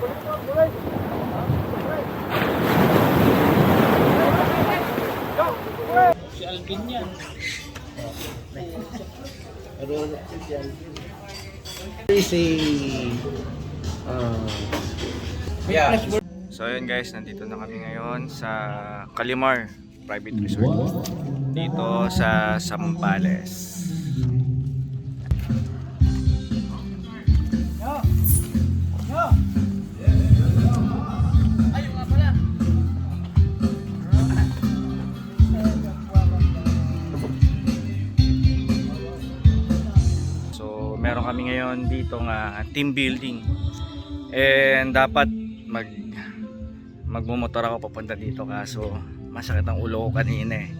Si Alvin yan. Yeah. So ayun guys, nandito na kami ngayon sa Calimar Private Resort dito sa Zambales. So meron kami ngayon dito nga team building. And dapat magmumotor ako papunta dito kaso masakit ang ulo ko kanina eh.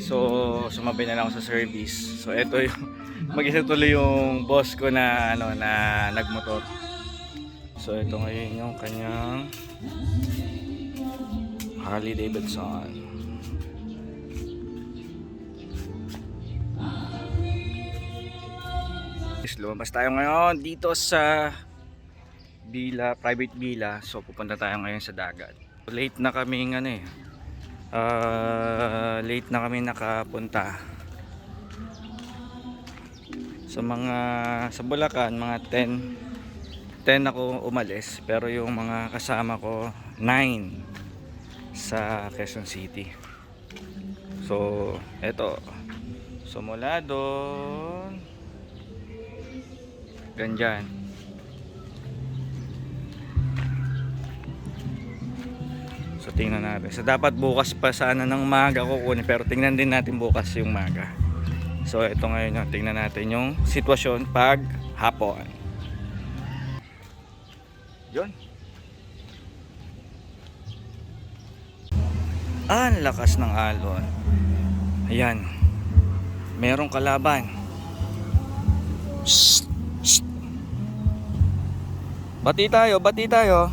So sumabay na lang ako sa service. So ito yung mag-isa tuloy yung boss ko na na nagmotor. So ito ngayon yung kanyang Harley Davidson. Lumabas tayo ngayon dito sa villa, private villa. So pupunta tayo ngayon sa dagat. Late na kami late na kami nakapunta. Sa Bulacan mga 10 ako umalis, pero yung mga kasama ko 9 sa Quezon City. So eto, so mula doon ganyan. So tingnan natin. So dapat bukas pa sana ng umaga kukunin, pero tingnan din natin bukas yung umaga. So ito ngayon yung tingnan natin yung sitwasyon pag hapon. Yun. Ang lakas ng alon. Ayan. Merong kalaban. Shh. Shh. Bati tayo, bati tayo.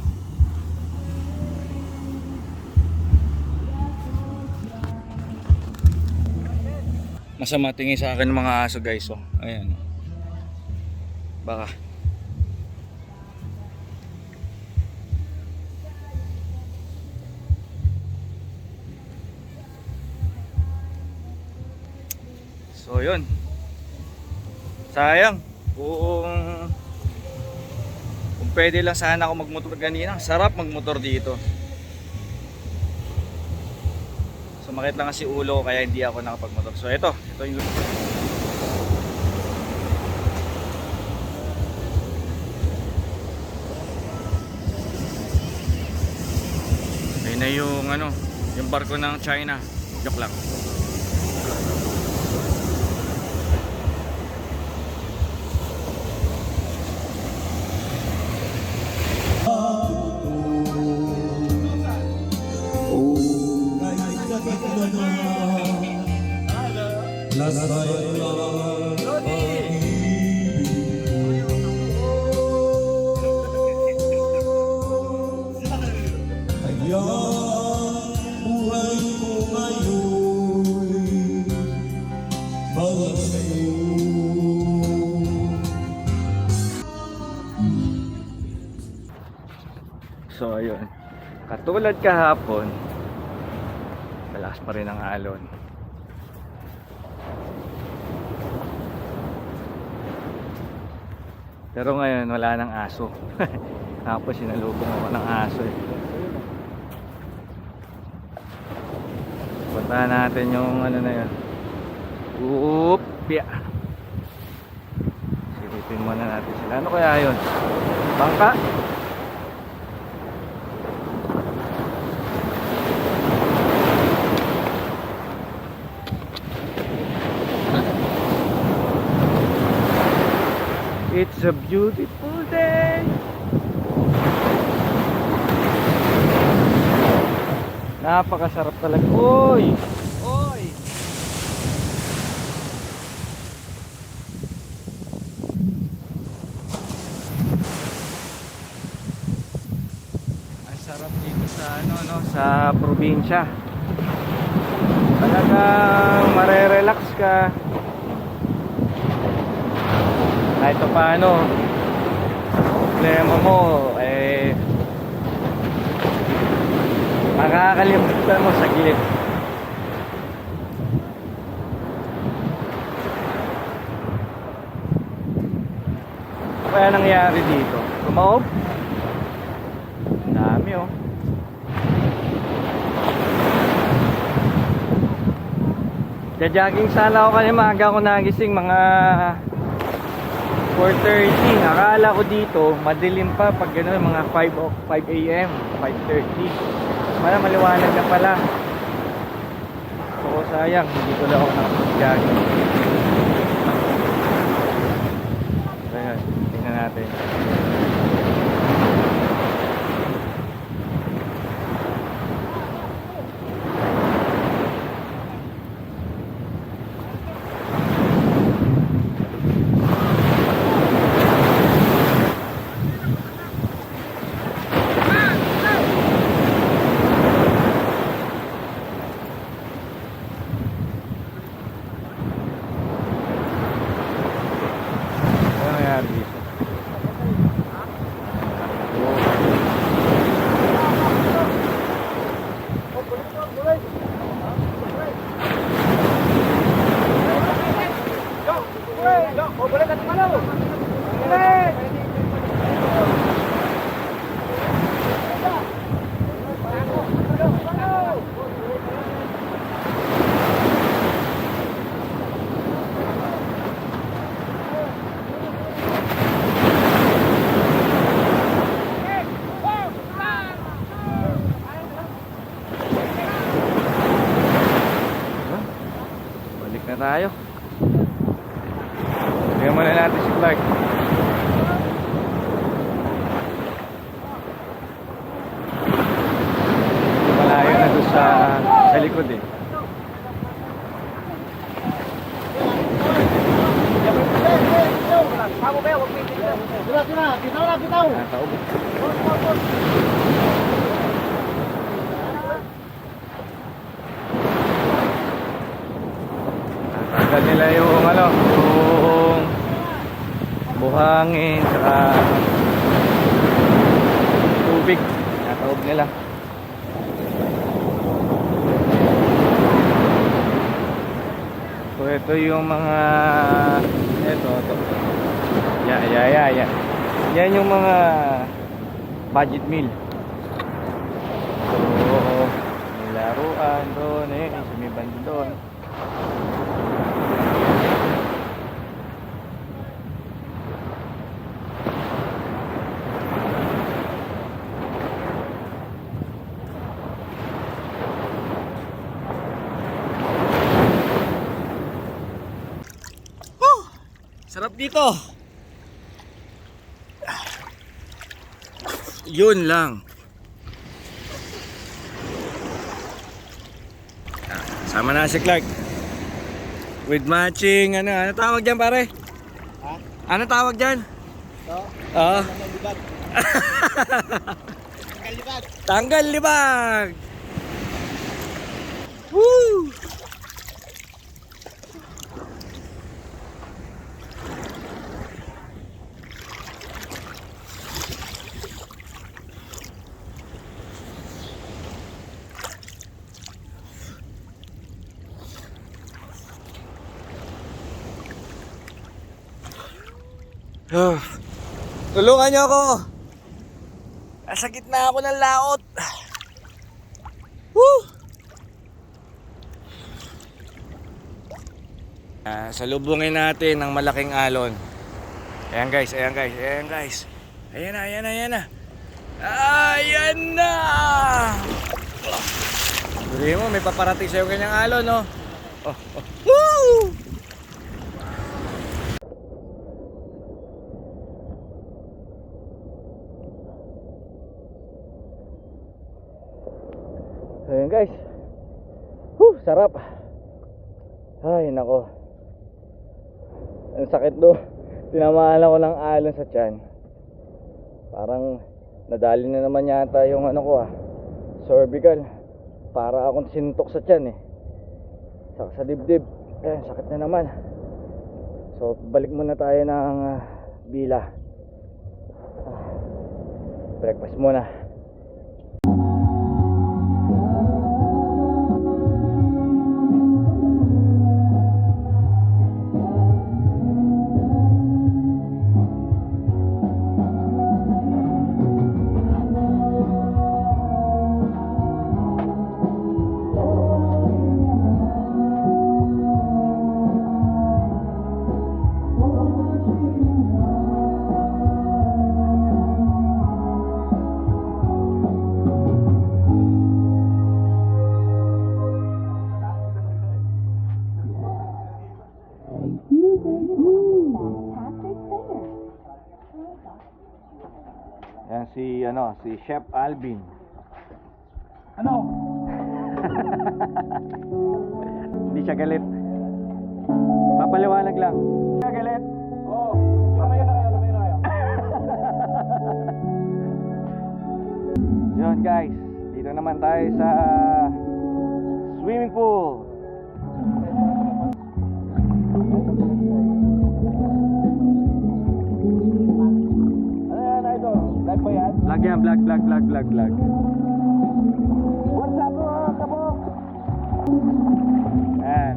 Masama tingin sa akin ng mga aso guys, oh. Ayan. Baka. So yun. Sayang. Kung pwede lang sana ako magmotor kanina. Sarap magmotor dito. Sumakit lang kasi ulo kaya hindi ako nakapagmotor. So ito yung ayun na yung barko ng China. Joke lang. So ayun, katulad kahapon, malakas pa rin ang alon. Pero ngayon wala nang aso. Tapos sinalubong ako ng aso eh. Puntahan natin yung na yun. Upya. Silipin muna natin sila. Ano kaya yun? Bangka? It's a beautiful day. Napakasarap talaga. Oy! Oy! Ang sarap dito sa sa probinsya. Talagang marerelax ka. Kahit paano problema mo Nakakalimutan mo saglit. Ano kaya nangyari dito? Kumaob? Ang dami oh. Jogging sana ako kanina, maaga ako nagising, mga 4:30. Akala ko dito madilim pa pag gano'n, mga 5 AM, 5:30. Maliwanag na pala. So sayang, hindi ko lang ako nakapag-jogging. Ayan, tingnan natin. Balik na tayo. Tingnan muna natin si Clark. Malayo na doon sa likod eh. Tanggal nila yung ano, yung buhangin saka tubig. Nataob nila. So ito yung mga ito. Yeah. Yan yung mga budget meal. So may laruan doon eh, may banda doon. Sarap dito. Yun lang. Sama na si Clark. With matching ano tawag diyan pare? Ha? Ano tawag diyan? Oo. Oo. Tanggal libag. Tanggal libag. Woo! Tulungan niyo ako. Nasa gitna ako ng laot. Woo! Salubungin natin ang malaking alon. Ayan guys. Ayan na. Ayan na. Duri mo, may paparating sa'yo kanyang alon, no? Woo! Ayan guys. Sarap. Ay nako. Ang sakit do. Tinamaan ako ng alon sa tiyan. Parang nadali na naman yata yung ano ko cervical. Para akong sintok sa tiyan eh. Saka sa dibdib. Sakit na naman. So balik muna tayo ng Bila. Breakfast muna. si Chef Alvin. Ano? Hindi siya galit. Papaliwanag lang. Hindi siya galit. Oo. Lumayo na kayo. Yun guys, dito naman tayo sa swimming pool. Ano yan, idol? Live ba yan? Vlog yan, vlog. What's up, mga kabok? Ayan.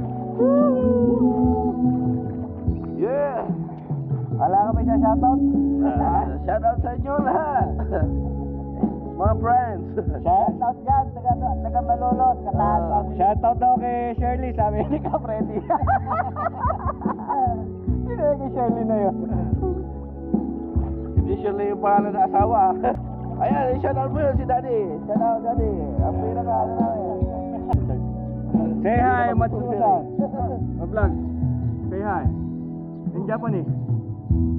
Yeah! Wala ka ba siya shoutout? Shoutout sa inyo lahat. Mga friends. Shoutout dyan, taga Malolos, Kataas. Shoutout daw kay Shirley, sabi ni Ka Freddy. Sino yung kay Shirley na yun? Hindi siya lang yung pangalan ng asawa. Ayan, shoutout mo yun si Daddy. Shoutout, Daddy. Ang pinaka ano namin. Say hi, Matsusan. Vlog. Say hi. In Japanese.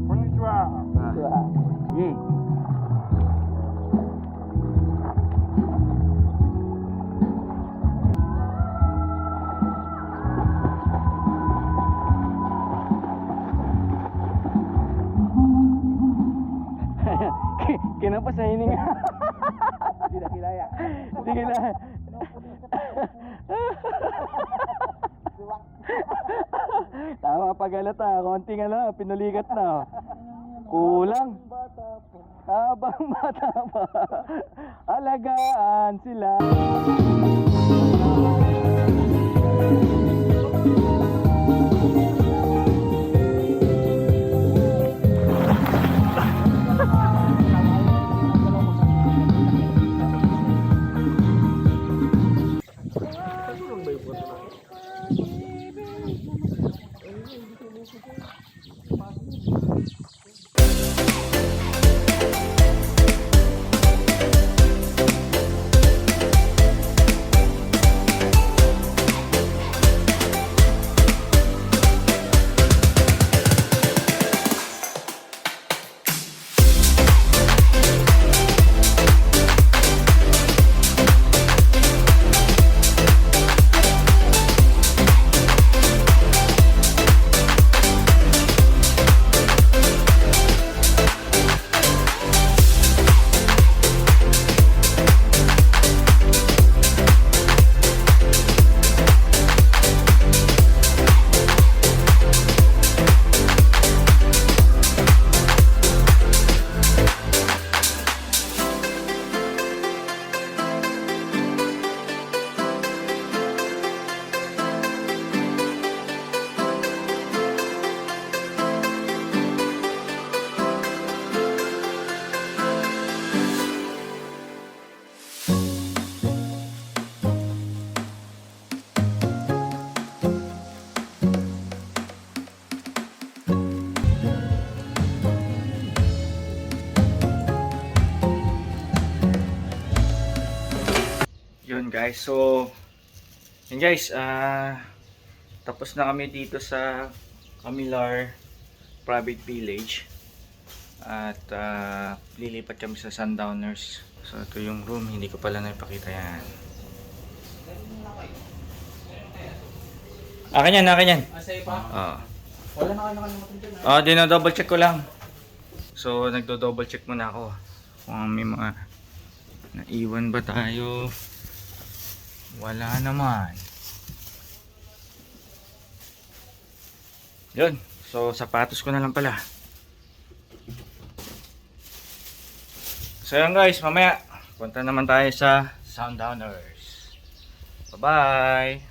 Konnichiwa. Yeah. Kinapa sa hininga. Hindi na kilaya. Hindi kilaya. Tama pag-alata, konting pinulikat na. Kulang. Habang bata pa, alagaan sila. Yun guys, so yun guys, tapos na kami dito sa Camilar Private Village at lilipat kami sa Sundowners. So ito yung room, hindi ko pala naipakita yan. Akin yan. Asay pa? Oo. Wala na kayo nakalimutan dyan. Dino-double check ko lang. So nagdo-double check muna ako kung may mga naiwan ba tayo. Wala naman. Yun. So sapatos ko na lang pala. So yun guys, mamaya punta naman tayo sa Sundowners. Bye bye.